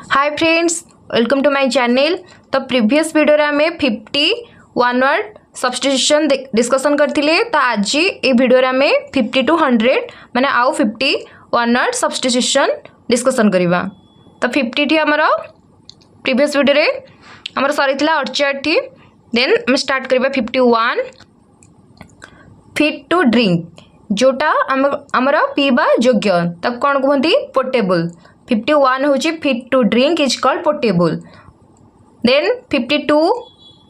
Hi friends, welcome to my channel. तो previous video रे हमें 50 वन वर्ड सब्स्टिट्यूशन डिस्कशन करथिले। तो आज ये वीडियो रे हमें 50 to 100 माने आउ 50 वन वर्ड सब्स्टिट्यूशन डिस्कशन करिबा। तो 50 टी हमर प्रीवियस वीडियो रे हमर सरीथिला 68 टी। देन हम स्टार्ट करिबा 51 फिट टू ड्रिंक, जोटा हमर पीबा योग्य तक कोन कहंती पोर्टेबल। 51 होची fit to drink is called portable. Then 52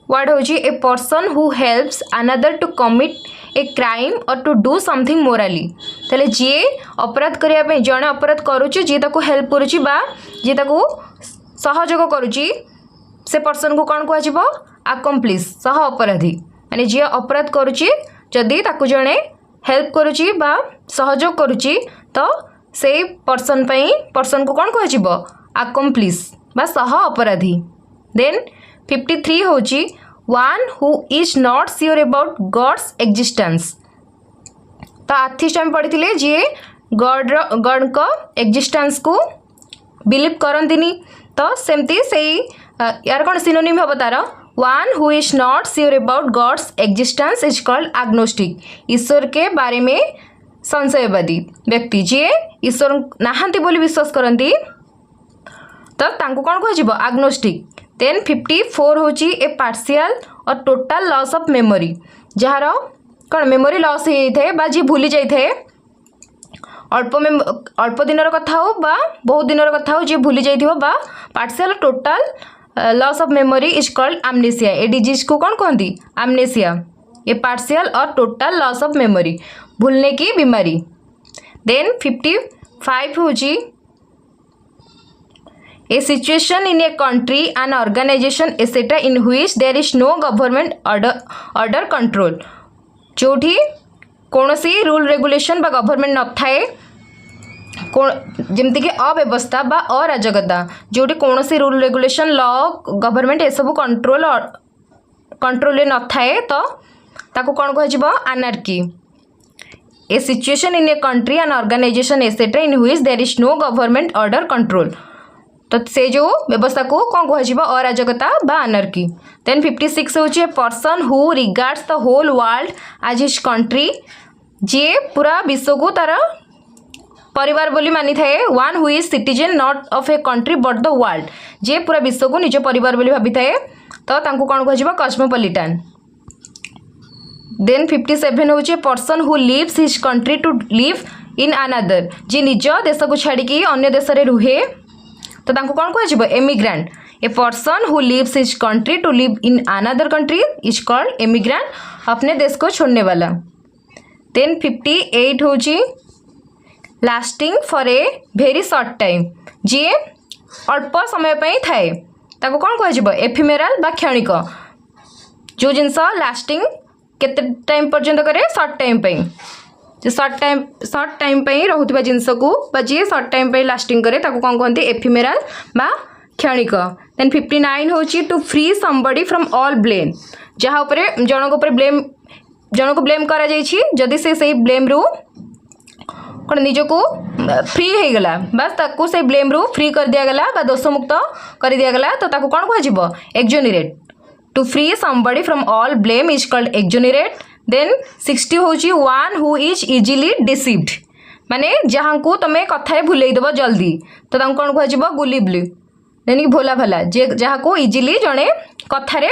word होची a person who helps another to commit a crime और टू डू समथिंग मोराली। तले जे अपराध करिया पे जणे अपराध करूची, जे ताको हेल्प करूची बा जे ताको सहयोग करूची, से पर्सन को कोन कहै छिबो अकम्प्लिस, सह अपराधी। माने जे अपराध करूची जदी ताको जणे हेल्प करूची बा सहयोग करूची तो से पर्सन को कौन कह अकम्प्लिस बा सह अपराधी। देन 53 होची one who is not sure about God's existence. तो आथिस्ट हम पढ़ी जी गॉड को एक्जिस्टेंस को बिलीव करंतिनी। तो सेमती से यार कौन सिनोनिम हम तार one who is not sure about God's existence is called agnostic. ईश्वर के बारे में संशयवादी व्यक्ति जी ईश्वर नाहांती बोली विश्वास करती तो तांको कौन कह एग्नोस्टिक। देन 54 होची ए पार्शियल और total loss of memory, jar कौन मेमोरी लॉस होता बा जी भूली जाए अल्प दिन कथा हो बा बहुत दिन कथा हो जी भूली जाइथिबो बा partial total loss of memory is called amnesia. A disease को कौन कहती एमनेसिया। ये पार्शियल और टोटल लॉस ऑफ मेमोरी, भूलने की बीमारी। देन 55 होची a situation in a country and organisation etcetera in which there is no government order control, जोठी कौनसी रूल रेगुलेशन बा गवर्नमेंट न थाए, जमती कि अव्यवस्था बा अराजकता, जोठी कौनसी रूल रेगुलेशन लॉ गवर्नमेंट ए सब कंट्रोल न थाए तो ताको कौन कह anarchy. A situation in a country and organisation etcetera in which there is no government order control, तो से जो व्यवस्था को कौन कह अराजकता बा एनार्की। देन 56 होची a person who regards the whole world as his country, जे पूरा विश्व को तार परिवार बोली मानी थाए। One who is citizen not of a country but the world, जे पूरा विश्व को निज परिवार बोली भाभी थाए तो तांको कौन कह कॉस्मोपॉलिटन। देन 57 होची person who leaves his country to live in another, जे निज देश को छाड़ी अन्य देश रे रुहे तो तांको कौन कह emigrant. A person who leaves his country to live in another country is called emigrant, अपने देश को छोड़ने वाला। देन 58 होची lasting for a very short time, जे अल्प समय पे थाए ताको कौन कह एफिमेराल बा क्षणिक, जो जिनस लास्टिंग केते टाइम पर्यंत करे शॉर्ट टाइम पे, जो शॉर्ट टाइम पे रहउथिबा जिनस को बा जे शॉर्ट टाइम पे लास्टिंग करे ताको कौन कहते एफिमेराल बा क्षणिक। देन 59 होची to free somebody from all blame, जहाँ ऊपर जनक ऊपर ब्लेम करा जाइछि, जदि से सही ब्लेम रू कौन निज को फ्री हो गला बस ताको से ब्लेम रू फ्री कर दिया गला बा दोष मुक्त कर दिया गला तो ताको कौन कह exonerate. To free somebody from all blame is called exonerate. Then 60 होची one who is easily deceived, माने जहाँ को तुम्हें कथा भूल देव जल्दी तो कौन कह गुलिबली, यानी भोला भला, जे जहाँ को इजिली जड़े कथारे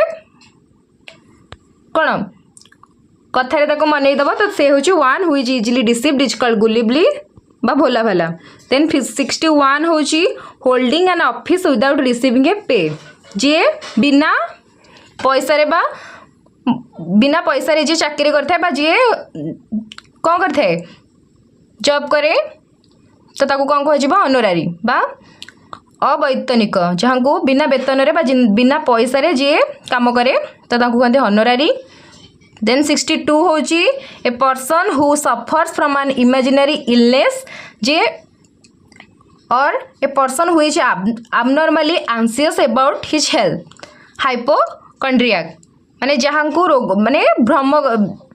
कौन कथारे ताको मनईदेव तो से होची one who is easily deceived is called gullible बा भोला भला। देन 61 होची holding an office without receiving a pay, जे बिना पैसा रे जे चाकरी करथे बा जे कौन करथे जॉब करे तो ताको कौन कह ऑनरारी बा अवैतनिक, जहाँ को बिना वेतन रे बा बिना पैसा रे जे काम करे तो ताको कहते ऑनरारी। देन 62 होची a person who suffers from an imaginary illness, जे और a person who is abnormally anxious about his health, hypochondriac, माने जहाँ को रोग माने भ्रम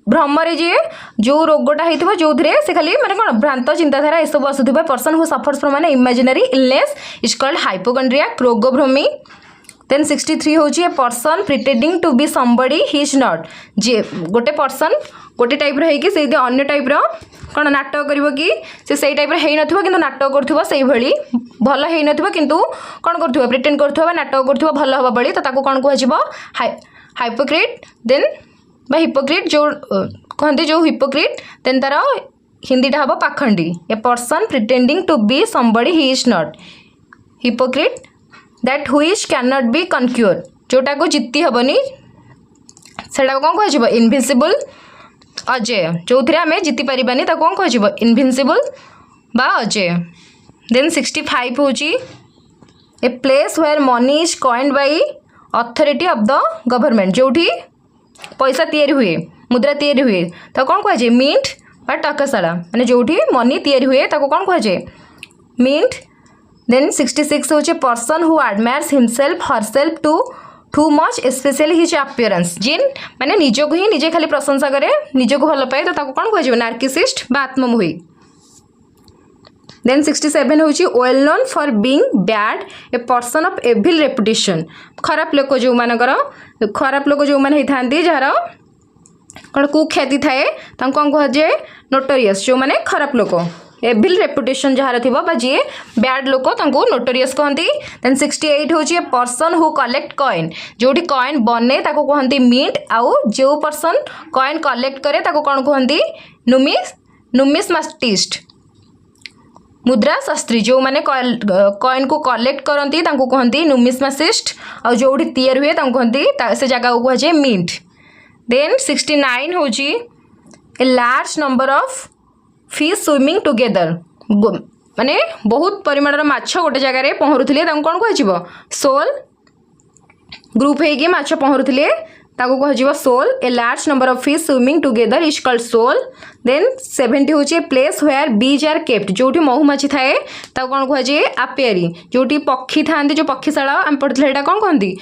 भ्रमरे जी जो रोगटा होता जो से खाली मैंने कौन भ्रांत चिंताधारा ये सब आसुवा पर्सन हु सफर्स फ्रॉम मैंने imaginary illness is called hypochondriac रोगभ्रमी। देन 63 हूँ a person pretending to be somebody he is not जे गोटे पर्सन गोटे टाइप रही से अन्य टाइप कौन नाटक कर कि से टाइप हो ना नाटक कर से भल हो किंतु कौन कर प्रिटेंड कर नाटक कर भल हवा बड़ी तो कौन कह हाइपोक्रेट देन बा हिपोक्रेट जो कहते जो हिपोक्रेट देन तार हिंदीटा हम पाखंडी a person pretending to be somebody he is not hypocrite that who is can not be conquer जोटा को जीति हेनी से कौन कह इनविजिबल अजय जो थे आम जीति पारानी कौन कह इनविजिबल बा अजय। देन 65 हूँ a place where money is coined by authority of the government जोठी पैसा तैयारी हुए मुद्रा तैयारी हुए तो कौन कह मिंट बा टकशाला माने जोठी मनी तैयारी हुए तो कौन कह मिंट। देन 66 हूँ person who admires himself herself too much specially his appearance जिन माने निजो को ही निजे खाली प्रशंसा करे निजो को भल पाए तो कौन कह नार्किसिस्ट बा आत्ममोही। देन 67 हूँ well known for being bad a person of evil reputation खराब लोक जो मानकर खराब लोक जो मैंने होती जार कौन कुख्याति थाए कौन कहे नोटोरियस जो मैंने खराब लोक एविल रेपुटेशन जार थी जी बैड लोक नोटोरियस कहती। देन 68 हूँ a person who collect coin जो कॉइन बने कहते मिंट आउ जो पर्सन कॉइन कलेक्ट करे कौन कहते नुमिस्माटिस्ट मुद्रा शास्त्री जो मैंने कॉइन को कलेक्ट करती कहती नुमिस्माटिस्ट और जो तैयार हुए कहती से जगह को कहे मिंट। देन 69 हूँ ए large number of fish swimming together माने बहुत परिमाणर माछ गोटे जगार पहरुले कौन कह सोल ग्रुप होगी माछ पहरुले कह shoal a large number of fish swimming together is called shoal. Then 70 हूँ a place where bees are kept जो महुमाछी थाए कौन कहे आपियरी जो पक्षी था जो पक्षीशाला आम पढ़ते कौन कहती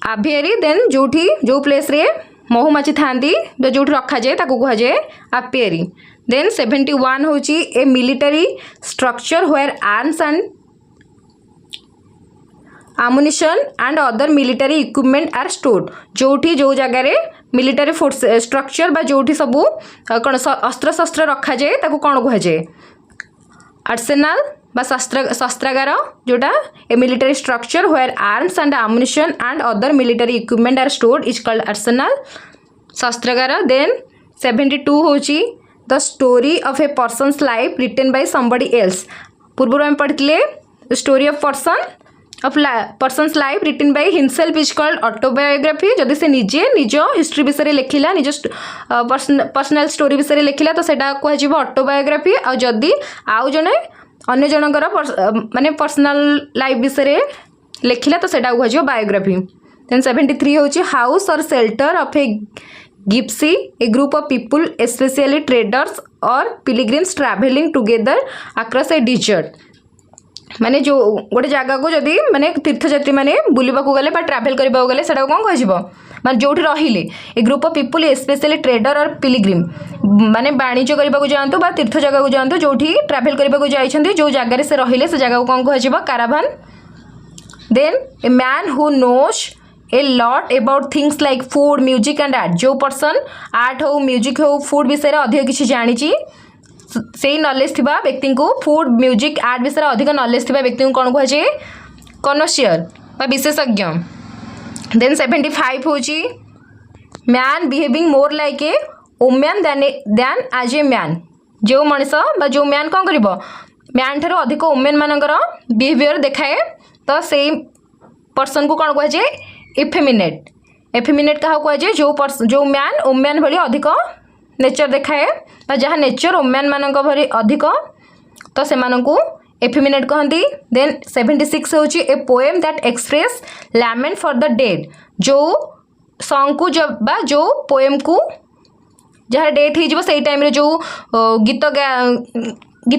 आभियरी। देन जो प्लेस रे महुमाछी था जो रखा जाए कहे आपियरी। देन 71 हूँ a military structure where arms and ammunition and other military equipment are stored जो जगार मिलिटरी फोर्स स्ट्रक्चर बा जो सबू कौन अस्त्र शस्त्र रखा जाए कौन कहे आर्सेनाल बा शस्त्रागार जोटा a military structure where arms and ammunition and other military equipment are stored is called arsenal शस्त्रागार। देन 72 हूँ the story of a person's life written by somebody else पूर्व आम पढ़ते story of person's life written by himself is called autobiography जदि से निजे निज history विषय लिखिला निज पर्सनल स्टोरी विषय लिखिला तो सेटा कह ऑटोबायोग्राफी आ जदि आउ जने अन्य जनकर माने पर्सनल लाइफ विषय लिखिला तो सेटा कह बायोग्राफी। देन 73 हूँ हाउस और shelter of a gypsy a group of people specially traders और pilgrims travelling together across a desert माने जो गोटे जगह को जदि माने तीर्थयात्री माने बुलवा गले ट्राभेल करने गले से कौन कह माने जो रहिले a group of people specially trader और पिलिग्रिम माने वाणिज्य करने को जातु बा तीर्थ जगह को जातु जो ट्राभेल करने को जाइछन्ति जो जगह से रहिले से जगह को कौन कह caravan. Then a man who knows a lot about things like food music and art जो पर्सन आर्ट हो म्यूजिक हो फूड विषय अधिक किसी जानी से नॉलेज थिबा व्यक्ति को फूड म्यूजिक आर्ट विषय अधिक नॉलेज थिबा व्यक्ति को कौन कहे कनोसियर बा विशेषज्ञ। देन 75 हूँ man behaving more like a woman than as a man जो मनीष बा जो मैन कौन कर मैन ठार अधिक वुमेन मानकर बिहेवियर देखाए तो से पर्सन को कौन कहे एफेमिनेट क्या कहे जो मैन वुमेन भली अधिक नेचर देखाए जहाँ नेचर वुमेन मान भरी अधिक तो से एफेमिनेट कहती। देन 76 हूँ a poem that express lament for the dead जो सॉन्ग को जब बा जो पोएम को जहाँ डेथ हो से टाइम रे जो गीत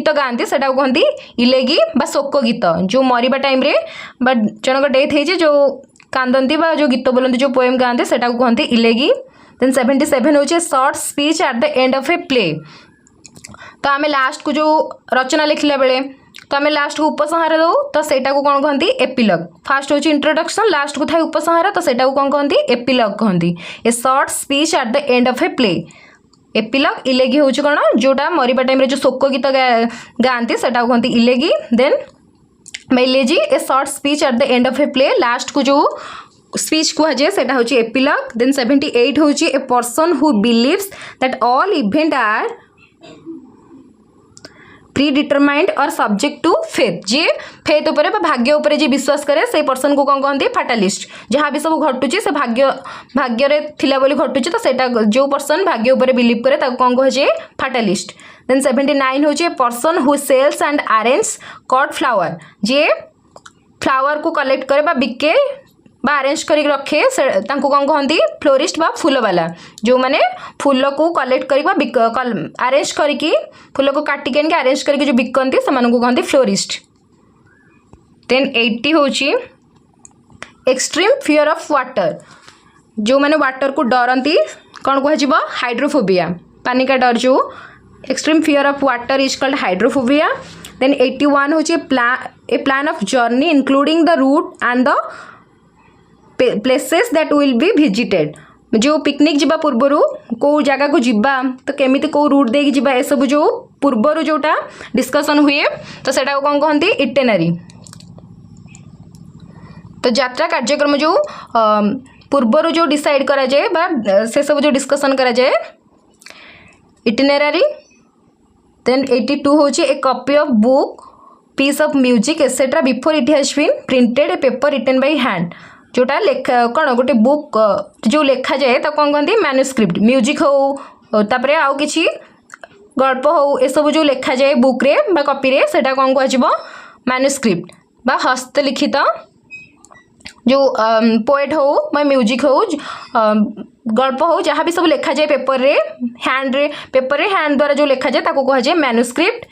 गाँती से कहती इलेगी बा शोक गीत जो मरवा टाइम रे बा जनक डेथ हो जो कांदती बा जो गीत बोलती जो पोएम गाँती से कहते इलेगी। देन 77 होचे short speech at the end of a play. तो आम लास्ट को जो रचना लिखला बेले तो आम लास्ट को उपसंहार दो तो सेटा को कौन कहती एपिलॉग। फास्ट होची इंट्रोडक्शन लास्ट को थाए उपसंहार तो सेटा को कौन कहती एपिलॉग कहती। A short speech at the end of a play. Epilogue elegy होची कौन जोटा मरिबा टाइम रे जो शोक गीत गाती सेटा को कहती elegy. Then elegy a short speech at the end of a play last को जो स्पीच कहुए सेटा होची एपिलॉग। देन 78 होची a person who believes that all event are predetermined और सब्जेक्ट टू फेथ। जी फेथ उपर भाग्य उपर जी विश्वास करे से पर्सन को कौन कहते फाटालिस्ट। जहाँ भी सब घटुची से भाग्य थिला बोली घटुची तो सेटा जो पर्सन भाग्य उपर बिलीव करे ताको कौन कहे फाटालिस्ट। देन 79 होची a person who sells and arrange cut flower. जे फ्लावर को कलेक्ट करे बा बिके बा अरेंज करी रखे तांको कौन कहती फ्लोरिस्ट बा फूल वाला। जो माने फूल को कलेक्ट करी अरेंज करी फूल को काटिक अरेंज करके जो बिकती से कहती फ्लोरिस्ट। देन 80 होची एक्सट्रीम फियर ऑफ वाटर। जो माने वाटर को डरती कौन कह हाइड्रोफोबिया पानी का डर। जो extreme fear of water is called hydrophobia. Then 81 होची a plan of journey including the route and the places that will be visited. जो पिकनिक जीवा पूर्वर को जगह को जीवा तो केमी को रूट देकी जीवा ए सब जो पूर्वर जोटा डिस्कशन हुए तो सेटा कौन कहती इटेनरी। तो यात्रा कार्यक्रम जो पूर्वर जो डिसाइड करा जाए बा से सब जो डिस्कशन करा जाए इटिनरी। देन 82 होची a copy of book piece of music et cetera before it has been printed a paper written by hand. जोटा लेखा कौन गोटे बुक जो लेखा जाए तो कौन कहती मैन्युस्क्रिप्ट। म्यूजिक हो तापरे आउ किछि गल्प हो ए सब जो लेखा जाए बुक रे बा कॉपी रे सेटा कौन कहजिबो मैन्युस्क्रिप्ट बा हस्तलिखित जो पोएट हो बा म्यूजिक हो गल्प हो जहाँ भी सब लेखा जाए पेपर रे हैंड द्वारा जो लेखा जाए ताको कह जाए मैन्युस्क्रिप्ट।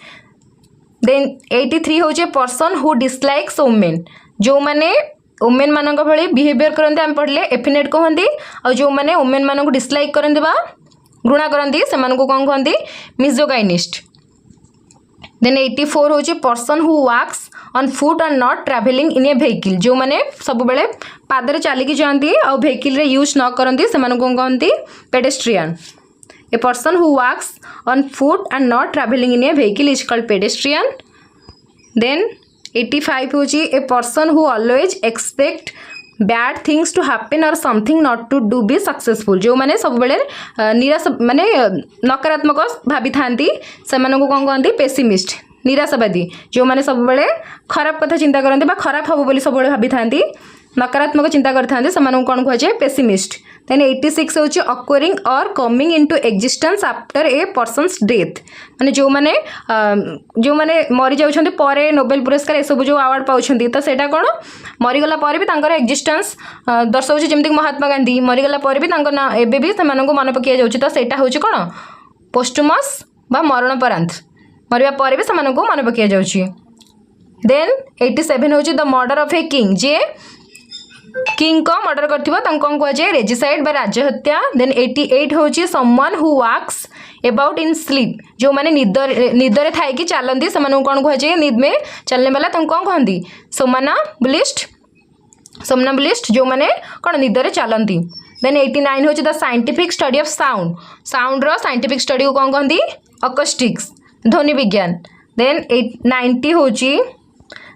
देन 83 होचे पर्सन हु डिसलाइक्स वुमेन। जो माने वुमेन मानक भली बिहेवियर करते आम पढ़ले एफिनेट कहती और जो मैंने वुमेन मानक डिसलाइक करते बा घृणा करती से कौन कहती मिजोगाइनिस्ट। देन 84 होची person who walks on foot and not travelling in a vehicle. जो मैंने सब बेले पादरे चलिकी जाती और व्हीकल रे यूज न करती से कौन कहती pedestrian. A person who walks on foot and not travelling in a vehicle is called pedestrian. Then 85 होची a person who always expect bad things to happen और something not to do be successful. जो मैंने सब बेले निराश माने नकारात्मक भावी थांती से कौन कहती पेसिमिस्ट निराशावादी। जो मैंने सब बेले खराब कथा चिंता करते खराब हम बोली सब भावी थांती नकारात्मक चिंता करते से कौन कहुए पेसिमिस्ट। देन 86 होची अक्वरिंग और coming into existence after a persons death. माने जो मैंने मरी जाउछन्ती परे नोबेल पुरस्कार ए सब जो अवार्ड पाउछन्ती तो सेटा कौन मरीगला पर भी तांकर एग्जिस्टेंस दर्शाउछि। जेमति महात्मा गांधी मरीगला पर भी तांकर ना एबे भी सेमानंको मन पकिया जाउछि तो सेटा होछि कौन पोस्टुमस बा मरणोपरांत मरिया पर भी सेमानंको मन पकिया जाउछि। देन 87 होछि the murder of a king. जे किंग को मर्डर करथिबो तांको कौन कहुए रेजिसाइड बा राज्यहत्या। देन 88 होची someone who walks about in sleep. जो माने निदरे थाई कि चलती से कौन कहुए निद में चलने वाला तांको कौन कहती सोमनाबुलिस्ट। जो माने कौन निदरे चलती। देन 89 होची the scientific study of sound. Sound रो साइंटिफिक स्टडी को कौन कहती अकोस्टिक्स ध्वनि विज्ञान। देन 90 होची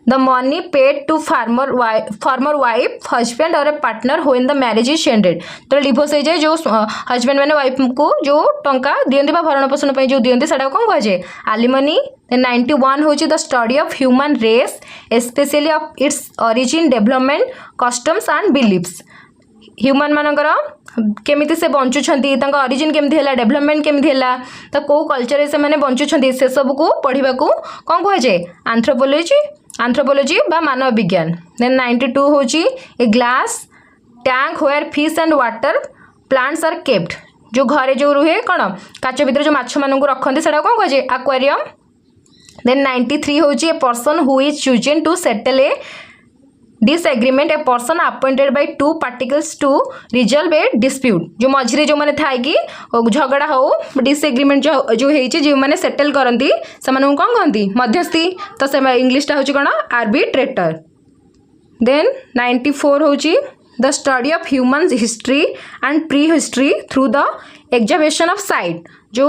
the money paid to former wife husband और a partner when the marriage is ended. तो डिवोर्स हो जाए जो हजबैंड मैंने वाइफ को जो टंका दियंती भरण पोषण पर जो दियंती सेटा कौन कहुए आलिमनी। 91 होची the study of human race specially of its origin development customs and beliefs. Human मानकर केमिति से बंचुछंती तांका ओरिजिन केमिति हैला डेवलपमेंट केमिति हैला तो को कल्चर से माने बंचुछंती से सब को पढ़िबा को कौन कहुए एंथ्रोपोलॉजी बा मानव विज्ञान। देन 92 होची a glass tank where fish and water plants are kept. जो घरे जो रुहे कौन काच भीतर जो माछ मान रखते से कौन कहे एक्वेरियम। देन 93 होची a person who is chosen to settle a disagreement a person appointed by two particles to resolve a dispute जो मझे जो मैंने थाए कि झगड़ा हो डिसएग्रीमेंट जो होती जो मैंने सेटल करती से कौन कहती मध्यस्थी तो से इंग्लीशटा हूँ कौन आर्बिट्रेटर देन 94 हूँ the study of human history and pre history through the examination of site जो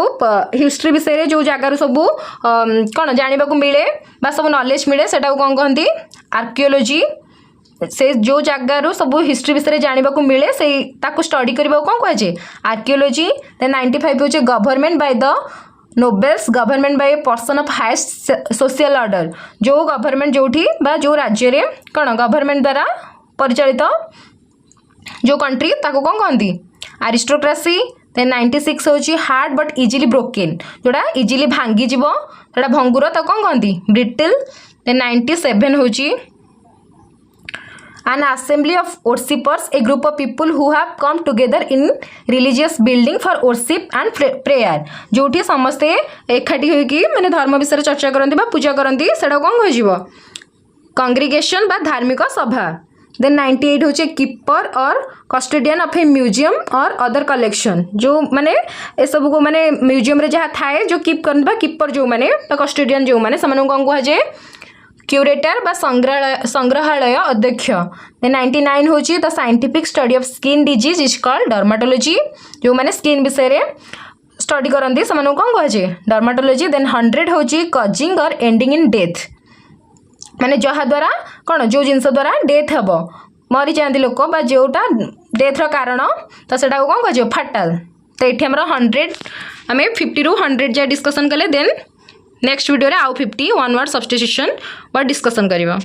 हिस्ट्री विषय जो जगार सब कौन जानवा मिले बा सब नॉलेज मिले से कौन कहती आर्कियोलॉजी से जो जगार सब हिस्ट्री विषय जानवा मिले से स्टडी करने कौन कहुए आर्कियोलॉजी देन 95 हूँ government by the nobles government by A person of highest social order जो गवर्नमेंट जोठी बा जो राज्य रे कौन गवर्नमेंट द्वारा परिचालित जो कंट्री ताको कौन कहती आरिस्टोक्रेसी देन 96 हूँ हार्ड बट इजिली ब्रोकेन जोड़ा इजिली भांगी जीवो जोड़ा भंगुर तो कौन कहती ब्रिटिल देन 97 हूँ an assembly of worshippers a group of people who have come together in religious building for worship and prayer जोठी समस्ते एकाठी होगी माने धर्म विषय चर्चा करती पूजा करती से कौन कह कांग्रिगेशन बा धार्मिक सभा देन 98 हूँ कीपर और कस्टोडियन ऑफ ए म्यूजियम और अदर कलेक्शन जो माने ए सब को माने म्यूजियम रे जहाँ थाए जो कीप कर कीपर जो माने कस्टोडियन जो माने कौन कहुए क्यूरेटर बा संग्रहालय अध्यक्ष देन 99 हूँ the scientific study of skin disease is called dermatology जो माने स्किन विषय स्टडी करती से कौन कहुए डर्माटोलॉजी देन 100 हूँ कजिंग और एंडिंग इन डेथ माने जहा द्वारा कौन जो जिनस द्वारा डेथ हम मरी जाती लोक बा जोटा डेथर कारण तो से कौन कह फाटाल तो ये आम 100 आम 50 रू 100 जाए डिस्कसन कले देन नेक्स्ट वीडियो रे आउ 50 one word substitution word discussion करवा।